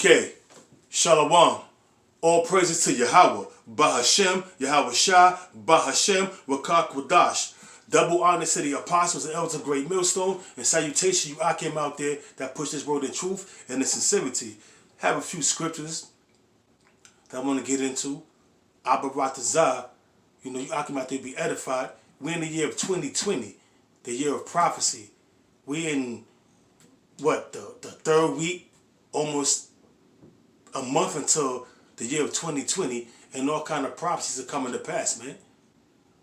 Okay, Shalom. All praises to Yahweh, Bahashem, Yahweh Shah, Bahashem, Wakak Wadash. Double honor to the apostles and elders of Great Millstone, and salutation you Akim out there that push this word in truth and in sincerity. Have a few scriptures that I want to get into. Abba Ratazah, you Akim out there be edified. We're in the year of 2020, the year of prophecy. We're in, what, the third week, almost a month until the year of 2020, and all kind of prophecies are coming to pass, man.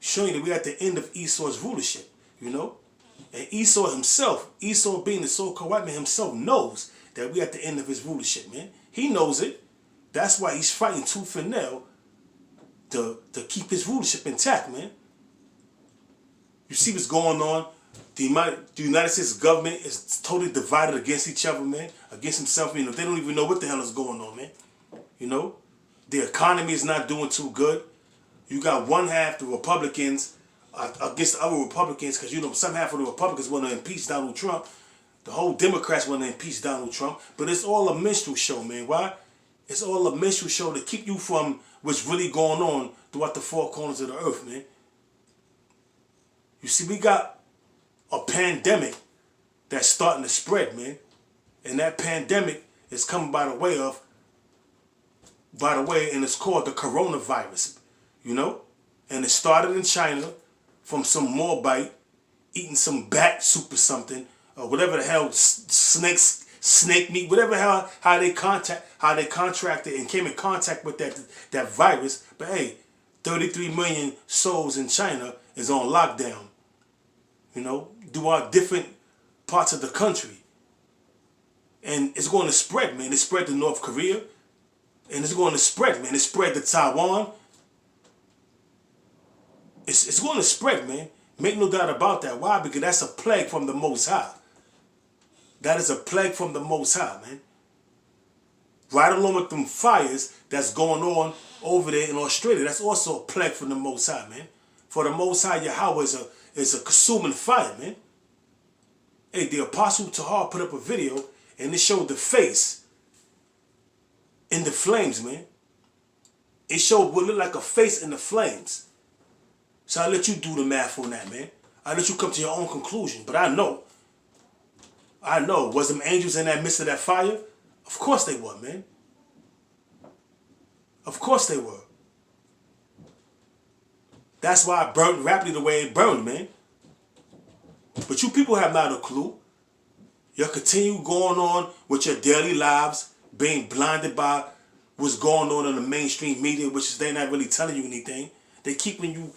Showing that we're at the end of Esau's rulership, And Esau himself, Esau being the so-called white man himself, knows that we're at the end of his rulership, man. He knows it. That's why he's fighting tooth and nail to keep his rulership intact, man. You see what's going on? The United States government is totally divided against each other, man. Against himself, They don't even know what the hell is going on, man. The economy is not doing too good. You got one half, the Republicans, against the other Republicans, because, some half of the Republicans want to impeach Donald Trump. The whole Democrats want to impeach Donald Trump. But it's all a minstrel show, man. Why? It's all a minstrel show to keep you from what's really going on throughout the four corners of the earth, man. You see, we got a pandemic that's starting to spread, man. And that pandemic is coming by the way, and it's called the coronavirus, And it started in China from some Moabite eating some bat soup or something, or whatever the hell, snake meat, whatever how they contracted and came in contact with that virus. But hey, 33 million souls in China is on lockdown, throughout different parts of the country. And it's going to spread, man. It spread to North Korea. And it's going to spread, man. It spread to Taiwan. It's going to spread, man. Make no doubt about that. Why? Because that's a plague from the Most High. That is a plague from the Most High, man. Right along with them fires that's going on over there in Australia. That's also a plague from the Most High, man. For the Most High, Yahweh is a consuming fire, man. Hey, the Apostle Tahar put up a video and it showed the face in the flames, man. It showed what looked like a face in the flames. So I let you do the math on that, man. I let you come to your own conclusion. But I know. Was them angels in that midst of that fire? Of course they were, man. Of course they were. That's why it burned rapidly the way it burned, man. But you people have not a clue. You'll continue going on with your daily lives, being blinded by what's going on in the mainstream media, which is they're not really telling you anything. They putting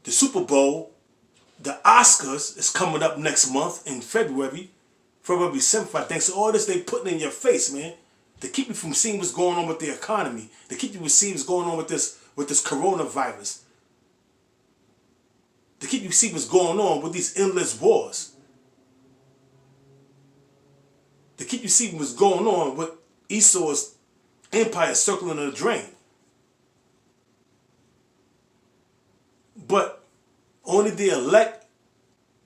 the Super Bowl, the Oscars is coming up next month in February 7th, I think. So all this they putting in your face, man, to keep you from seeing what's going on with the economy, to keep you from seeing what's going on with this coronavirus, to keep you see what's going on with these endless wars. To keep you seeing what's going on with Esau's empire circling the drain. But only the elect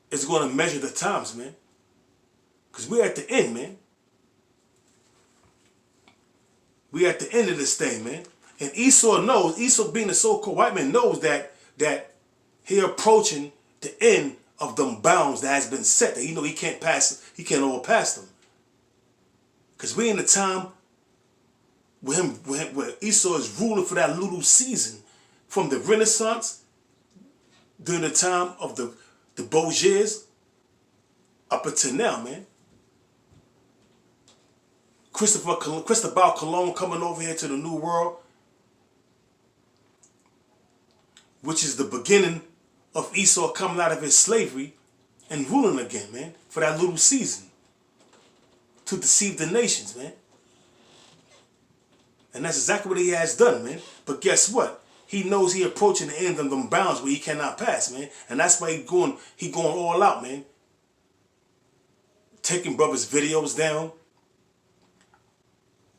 is going to measure the times, man. Because we're at the end, man. We're at the end of this thing, man. And Esau being a so-called white man, knows that he approaching the end of them bounds that has been set. That he can't overpass them. Because we're in the time where Esau is ruling for that little season. From the Renaissance, during the time of the Bourgeois, up until now, man. Cristobal Colon coming over here to the New World, which is the beginning of Esau coming out of his slavery and ruling again, man, for that little season. To deceive the nations, man. And that's exactly what he has done, man. But guess what? He knows he approaching the end of them bounds where he cannot pass, man. And that's why he going all out, man. Taking brothers' videos down.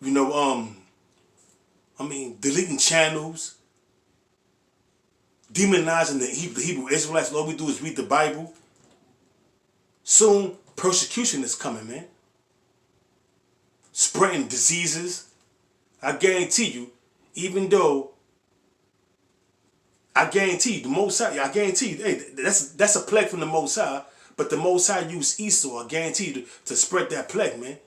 Deleting channels. Demonizing the Hebrew Israelites. All we do is read the Bible. Soon, persecution is coming, man. spreading diseases. I guarantee you, even though I guarantee you, the Most High, I guarantee you, hey, that's a plague from the Most High, but the Most High used Esau, I guarantee you, to spread that plague, man.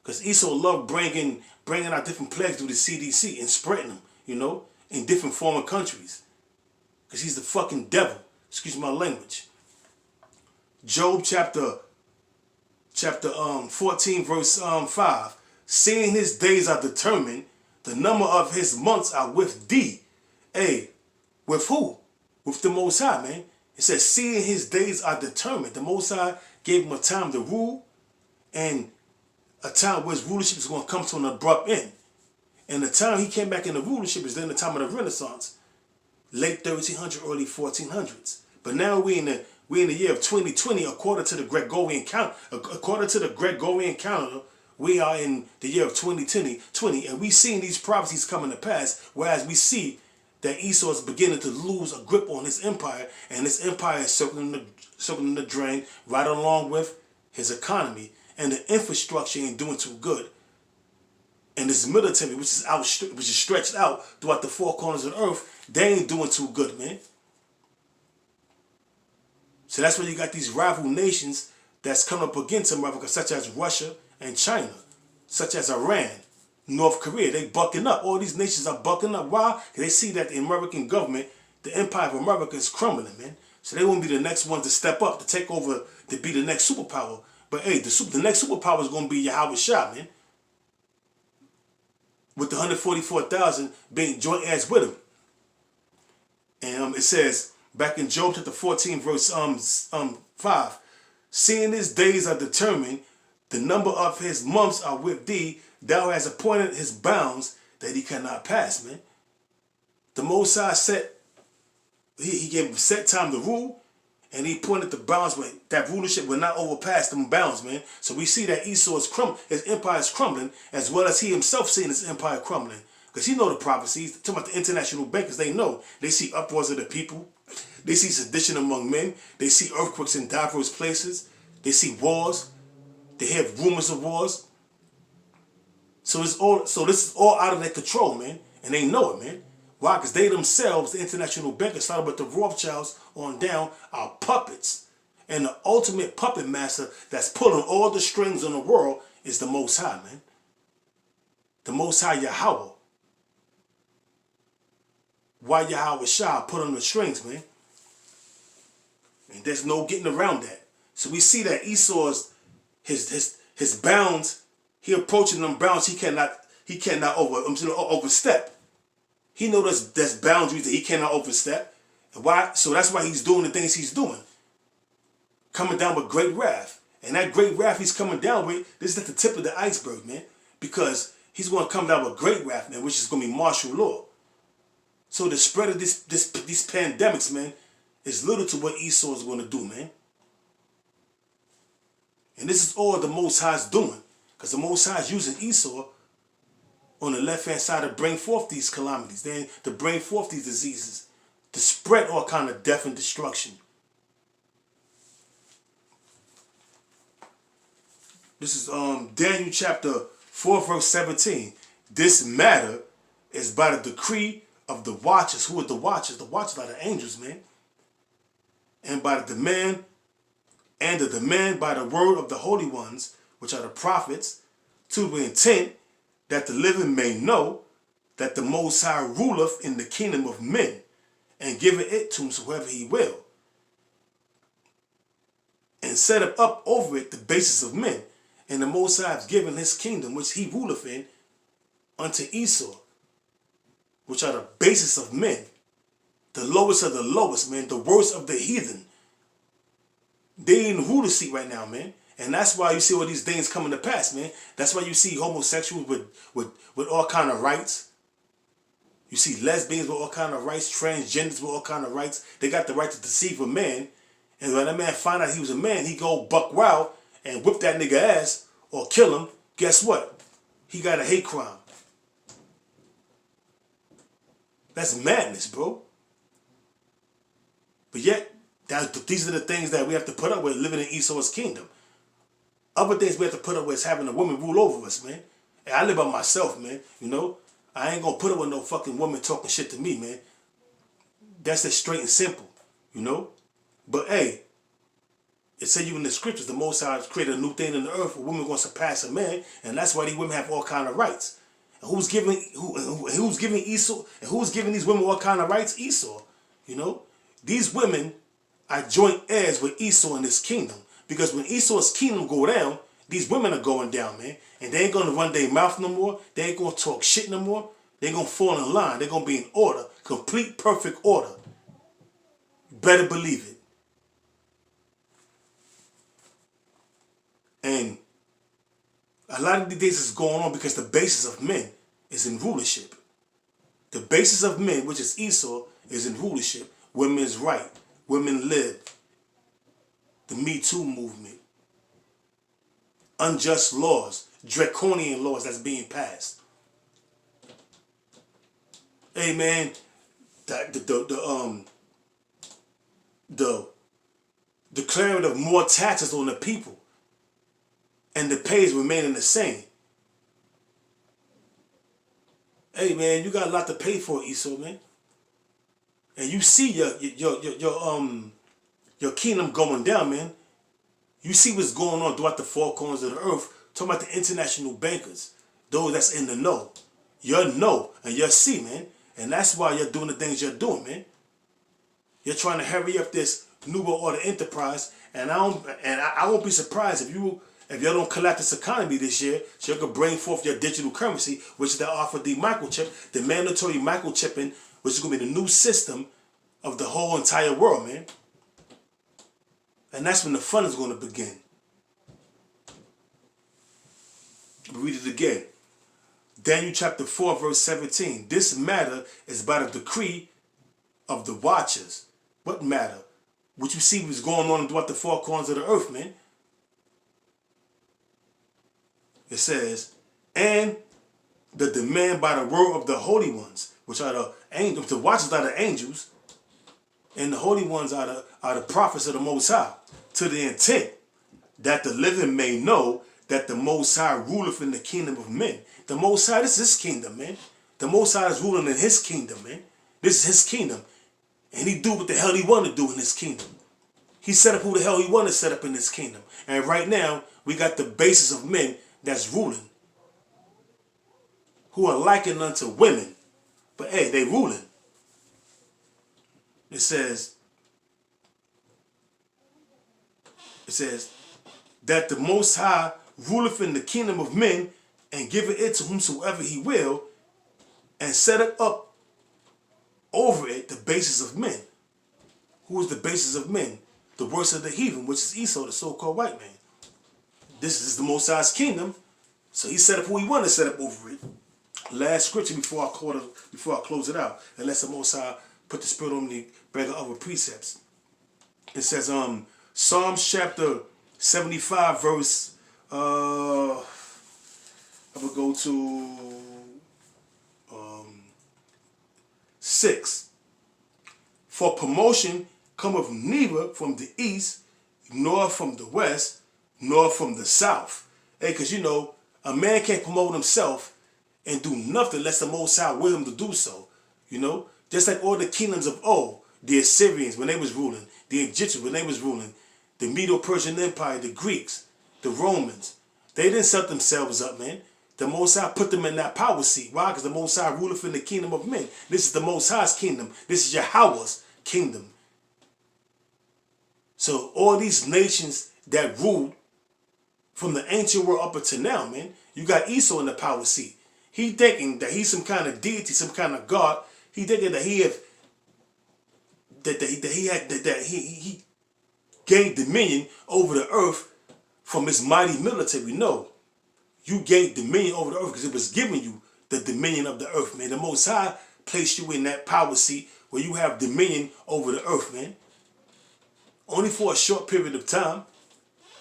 Because Esau loved bringing out different plagues through the CDC and spreading them, you know, in different foreign countries. Because he's the fucking devil. Excuse my language. Job chapter 14, verse 5. Seeing his days are determined, the number of his months are with thee. Hey, with who? With the Most High, man. It says, seeing his days are determined. The Most High gave him a time to rule and a time where his rulership is going to come to an abrupt end. And the time he came back into rulership is during the time of the Renaissance. Late 1300s, early 1400s. But now we're in the year of 2020, according to the Gregorian calendar. According to the Gregorian calendar, we are in the year of 2020, and we seeing these prophecies coming to pass, whereas we see that Esau is beginning to lose a grip on his empire, and his empire is circling the drain right along with his economy, and the infrastructure ain't doing too good. And this military, which is stretched out throughout the four corners of the earth, they ain't doing too good, man. So that's why you got these rival nations that's coming up against America, such as Russia and China, such as Iran, North Korea. They bucking up. All these nations are bucking up. Why? Because they see that the American government, the empire of America, is crumbling, man. So they won't be the next ones to step up, to take over, to be the next superpower. But hey, the next superpower is going to be Yahweh Shah, man. With the 144,000 being joint heirs with him. And it says, back in Job chapter 14, verse 5, seeing his days are determined, the number of his months are with thee, thou hast appointed his bounds that he cannot pass, man. The Most High he gave him set time to rule, and he pointed the bounds where that rulership will not overpass them bounds, man. So we see that Esau is his empire is crumbling, as well as he himself seeing his empire crumbling. Because he know the prophecies. Talking about the international bankers, they know. They see uproars of the people. They see sedition among men. They see earthquakes in diverse places. They see wars. They hear rumors of wars. So this is all out of their control, man. And they know it, man. Why? Because they themselves, the international bankers, started with the Rothschilds on down, are puppets. And the ultimate puppet master that's pulling all the strings in the world is the Most High, man. The Most High Yahweh. Why Yahweh Shah put on the strings, man? And there's no getting around that. So we see that Esau's his bounds, he approaching them bounds he cannot overstep. He knows there's boundaries that he cannot overstep. And why? So that's why he's doing the things he's doing. Coming down with great wrath. And that great wrath he's coming down with, this is at the tip of the iceberg, man. Because he's going to come down with great wrath, man, which is going to be martial law. So the spread of these pandemics, man, is little to what Esau is going to do, man. And this is all the Most High is doing. Because the Most High is using Esau on the left-hand side to bring forth these calamities, then to bring forth these diseases, to spread all kind of death and destruction. This is Daniel chapter 4, verse 17. This matter is by the decree of the watchers. Who are the watchers? The watchers are the angels, man. And by the demand, by the word of the holy ones, which are the prophets, to the intent that the living may know that the Most High ruleth in the kingdom of men, and giveth it to whomsoever he will, and set up over it the basis of men. And the Most High has given his kingdom, which he ruleth in, unto Esau, which are the basis of men, the lowest of the lowest, man, the worst of the heathen. They in the ruler seat right now, man. And that's why you see all these things coming to pass, man. That's why you see homosexuals with all kind of rights. You see lesbians with all kind of rights, transgenders with all kind of rights. They got the right to deceive a man. And when that man find out he was a man, he go buck wild and whip that nigga ass or kill him. Guess what? He got a hate crime. That's madness, bro. But yet, these are the things that we have to put up with living in Esau's kingdom. Other things we have to put up with is having a woman rule over us, man. Hey, I live by myself, man. You know, I ain't gonna put up with no fucking woman talking shit to me, man. That's just straight and simple, you know. But hey, it said you in the scriptures, the Most High created a new thing in the earth. A woman gonna surpass a man, and that's why these women have all kind of rights. And who's giving Esau? And who's giving these women all kind of rights? Esau. You know, these women are joint heirs with Esau in this kingdom. Because when Esau's kingdom go down, these women are going down, man. And they ain't gonna run their mouth no more. They ain't gonna talk shit no more. They gonna fall in line. They're gonna be in order, complete, perfect order. Better believe it. And a lot of these days is going on because the basis of men is in rulership. The basis of men, which is Esau, is in rulership. Women's right. Women live. The Me Too movement. Unjust laws. Draconian laws that's being passed. Hey man, the declaring of more taxes on the people. And the pays remaining the same. Hey man, you got a lot to pay for, Esau, man. And you see your kingdom going down, man. You see what's going on throughout the four corners of the earth. Talking about the international bankers, those that's in the know. You're know and you're see, man. And that's why you're doing the things you're doing, man. You're trying to hurry up this New World Order enterprise, and I won't be surprised if you don't collapse this economy this year, so you can bring forth your digital currency, which is the offer the microchip, the mandatory microchipping, which is going to be the new system of the whole entire world, man. And that's when the fun is going to begin. Read it again. Daniel chapter 4, verse 17. This matter is by the decree of the watchers. What matter? What you see was going on throughout the four corners of the earth, man. It says, and the demand by the word of the holy ones, which are the angels, the watchers are the angels, and the holy ones are the prophets of the Most High, to the intent that the living may know that the Most High ruleth in the kingdom of men. The Most High, this is his kingdom, man. The Most High is ruling in his kingdom, man. This is his kingdom. And he do what the hell he want to do in his kingdom. He set up who the hell he want to set up in this kingdom. And right now, we got the basis of men that's ruling, who are likened unto women. But hey, they ruling. It says that the Most High ruleth in the kingdom of men and giveth it to whomsoever he will, and set it up over it the basis of men. Who is the basis of men? The worst of the heathen, which is Esau, the so-called white man. This is the Most High's kingdom, so he set up who he wanted to set up over it. Last scripture before I close it out, unless the Most High put the spirit on me, bring other precepts. It says, Psalms chapter 75, verse, I will go to 6. For promotion cometh neither from the east, nor from the west, nor from the south. Hey, because you know, a man can't promote himself and do nothing unless the Most High will him to do so. You know, just like all the kingdoms of old, the Assyrians when they was ruling, the Egyptians when they was ruling, the Medo-Persian Empire, the Greeks, the Romans, they didn't set themselves up, man. The Most High put them in that power seat. Why? Because the Most High ruleth in the kingdom of men. This is the Most High's kingdom. This is Yahweh's kingdom. So all these nations that ruled from the ancient world up until now, man, you got Esau in the power seat. He thinking that he's some kind of deity, some kind of God. He thinking that he gained dominion over the earth from his mighty military. No, you gained dominion over the earth because it was giving you the dominion of the earth, man. The Most High placed you in that power seat where you have dominion over the earth, man. Only for a short period of time,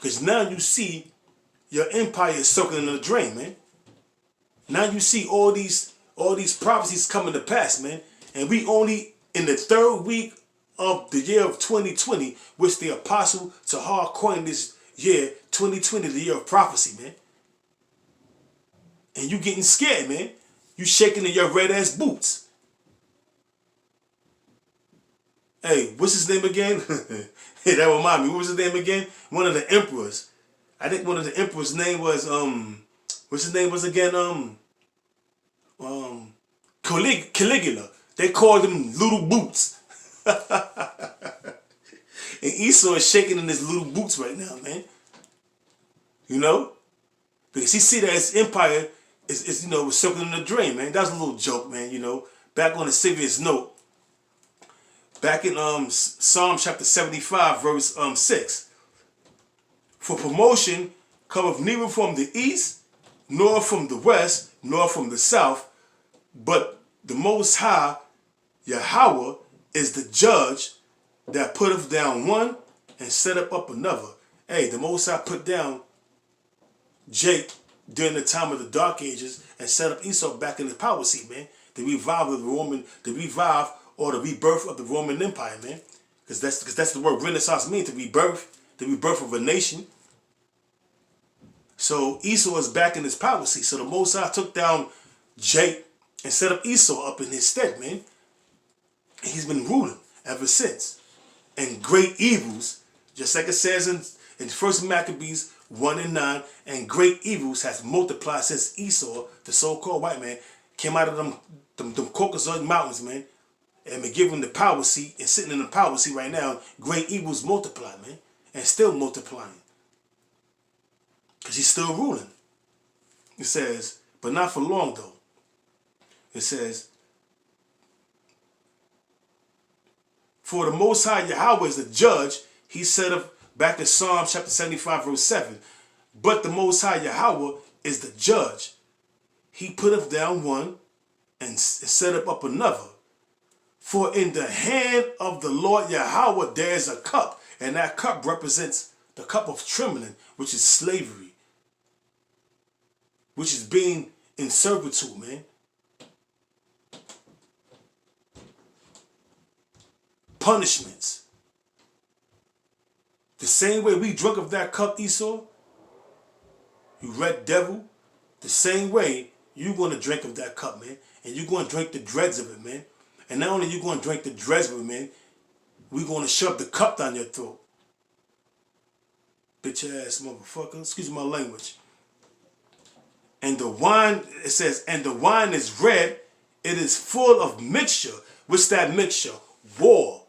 because now you see your empire is circling in the drain, man. Now you see all these prophecies coming to pass, man. And we only in the 3rd week of the year of 2020, which the apostle Tahar coined this year, 2020, the year of prophecy, man. And you getting scared, man. You shaking in your red ass boots. Hey, what's his name again? Hey, that remind me. What was his name again? One of the emperors. I think one of the emperors' name was what's his name was again? Caligula. They called him Little Boots. And Esau is shaking in his little boots right now, man. You know? Because he see that his empire is was circling the drain, man. That was a little joke, man, Back on a serious note, back in Psalm chapter 75, verse 6. For promotion cometh neither from the east, nor from the west, nor from the south, but the Most High, Yahweh, is the judge that putteth down one and setteth up another. Hey, the Most High put down Jake during the time of the Dark Ages and set up Esau back in the power seat, man. The revive or the rebirth of the Roman Empire, man. Because that's the word Renaissance means, the rebirth of a nation. So Esau is back in his power seat. So the Most High took down Jake and set up Esau up in his stead, man. And he's been ruling ever since. And great evils, just like it says in 1 Maccabees 1:9, and great evils has multiplied since Esau, the so-called white man, came out of them Caucasus mountains, man, and been given the power seat and sitting in the power seat right now. Great evils multiply, man, and still multiplying. Because he's still ruling. It says, but not for long though. It says, for the Most High Yahweh is the judge. He said of back in Psalm chapter 75, verse 7. But the Most High Yahweh is the judge. He putteth down one and setteth up another. For in the hand of the Lord Yahweh there is a cup, and that cup represents the cup of trembling, which is slavery, which is being in servitude, man. Punishments. The same way we drunk of that cup, Esau, you red devil, the same way you're going to drink of that cup, man. And you're going to drink the dregs of it, man. And not only you going to drink the dregs of it, man, we're going to shove the cup down your throat. Bitch ass motherfucker. Excuse my language. And the wine, it says, and the wine is red. It is full of mixture. What's that mixture? War.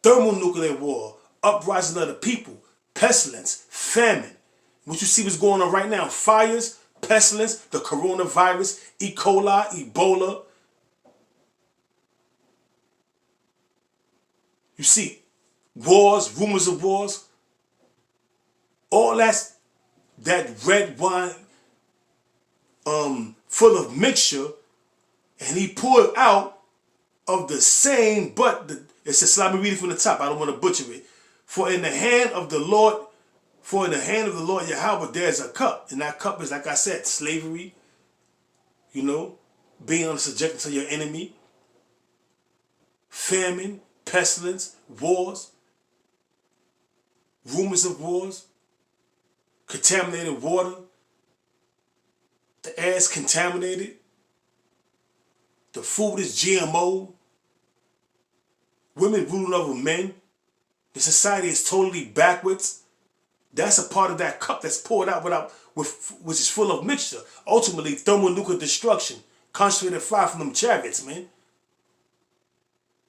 Thermonuclear war. Uprising of the people. Pestilence. Famine. What you see what's going on right now. Fires. Pestilence. The coronavirus. E. coli. Ebola. You see wars. Rumors of wars. All that red wine full of mixture, and he poured out of the same, but it says, let me read it from the top, I don't want to butcher it. For in the hand of the Lord Yahweh there's a cup, and that cup is, like I said, slavery, being subjected to your enemy, famine, pestilence, wars, rumors of wars, contaminated water, the air's contaminated, the food is GMO, women ruling over men, the society is totally backwards. That's a part of that cup that's poured out which is full of mixture. Ultimately, thermonuclear destruction, concentrated fire from them chariots, man.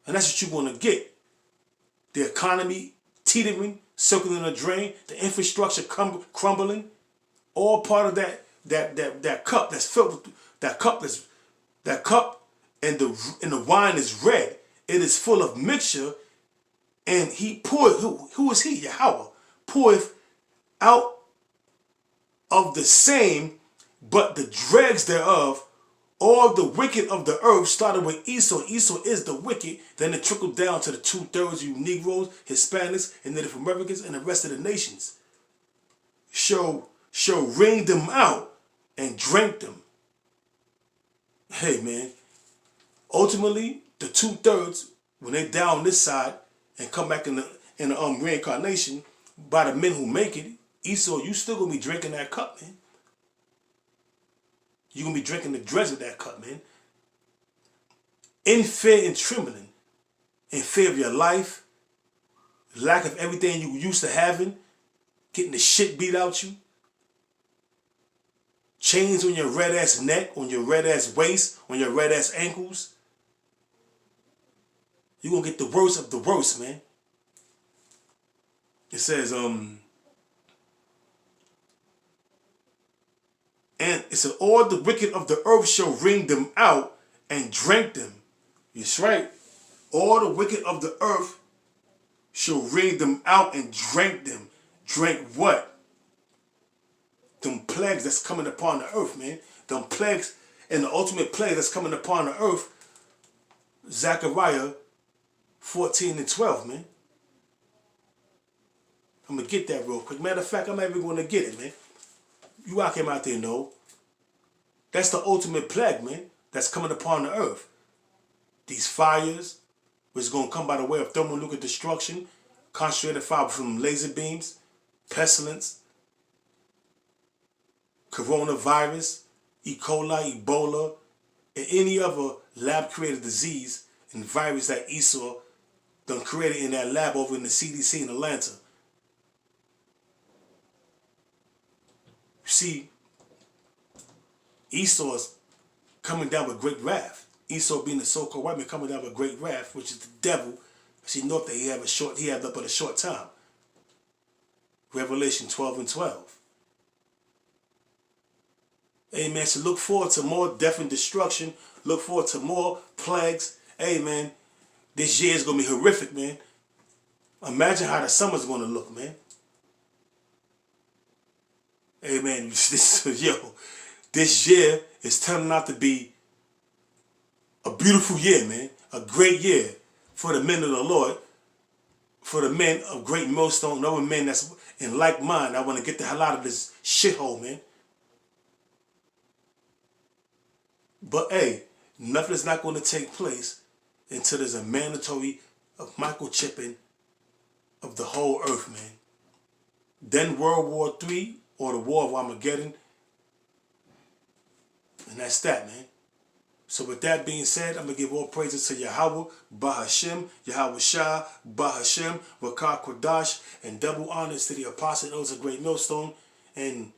And that's what you're going to get. The economy teetering, circling the drain, the infrastructure crumbling, all part of that cup that's filled with that cup and the wine is red. It is full of mixture, and he poured, who is he? Yahweh poureth out of the same, but the dregs thereof, all the wicked of the earth, started with Esau. Esau is the wicked. Then it trickled down to the 2/3 you Negroes, Hispanics, and Native Americans, and the rest of the nations. Shall wring them out and drink them. Hey, man. Ultimately, the 2/3, when they down this side and come back in the reincarnation by the men who make it, Esau, you still gonna be drinking that cup, man. You're going to be drinking the dregs of that cup, man. In fear and trembling. In fear of your life. Lack of everything you used to having. Getting the shit beat out you. Chains on your red ass neck, on your red ass waist, on your red ass ankles. You're going to get the worst of the worst, man. It says, and it said, all the wicked of the earth shall wring them out and drink them. That's right. All the wicked of the earth shall wring them out and drink them. Drink what? Them plagues that's coming upon the earth, man. Them plagues and the ultimate plague that's coming upon the earth. Zechariah 14 and 12, man. I'm going to get that real quick. Matter of fact, I'm not even going to get it, man. You out came out there know. That's the ultimate plague, man, that's coming upon the earth. These fires, which is going to come by the way of thermonuclear destruction, concentrated fire from laser beams, pestilence, coronavirus, E. coli, Ebola, and any other lab-created disease and virus that Esau done created in that lab over in the CDC in Atlanta. You see, Esau is coming down with great wrath. Esau being the so-called white man coming down with great wrath, which is the devil. See, note that he had up but a short time. Revelation 12 and 12. Amen. So look forward to more death and destruction. Look forward to more plagues. Amen. This year is going to be horrific, man. Imagine how the summer's going to look, man. Amen. This year is turning out to be a beautiful year, man. A great year for the men of the Lord. For the men of Great Millstone, other men that's in like mind. I want to get the hell out of this shithole, man. But hey, nothing is not going to take place until there's a mandatory microchipping of the whole earth, man. Then World War III or the War of Armageddon. And that's that, man. So with that being said, I'm going to give all praises to Yahweh, Bahashem, Yahweh Shah, Bahashem, Rakah Kodash, and double honors to the apostle elders of Great Millstone. And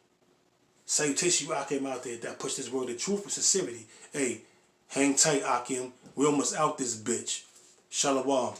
salutation you Akim out there that push this word of truth and sincerity. Hey, hang tight, Akim. We almost out this bitch. Shalom.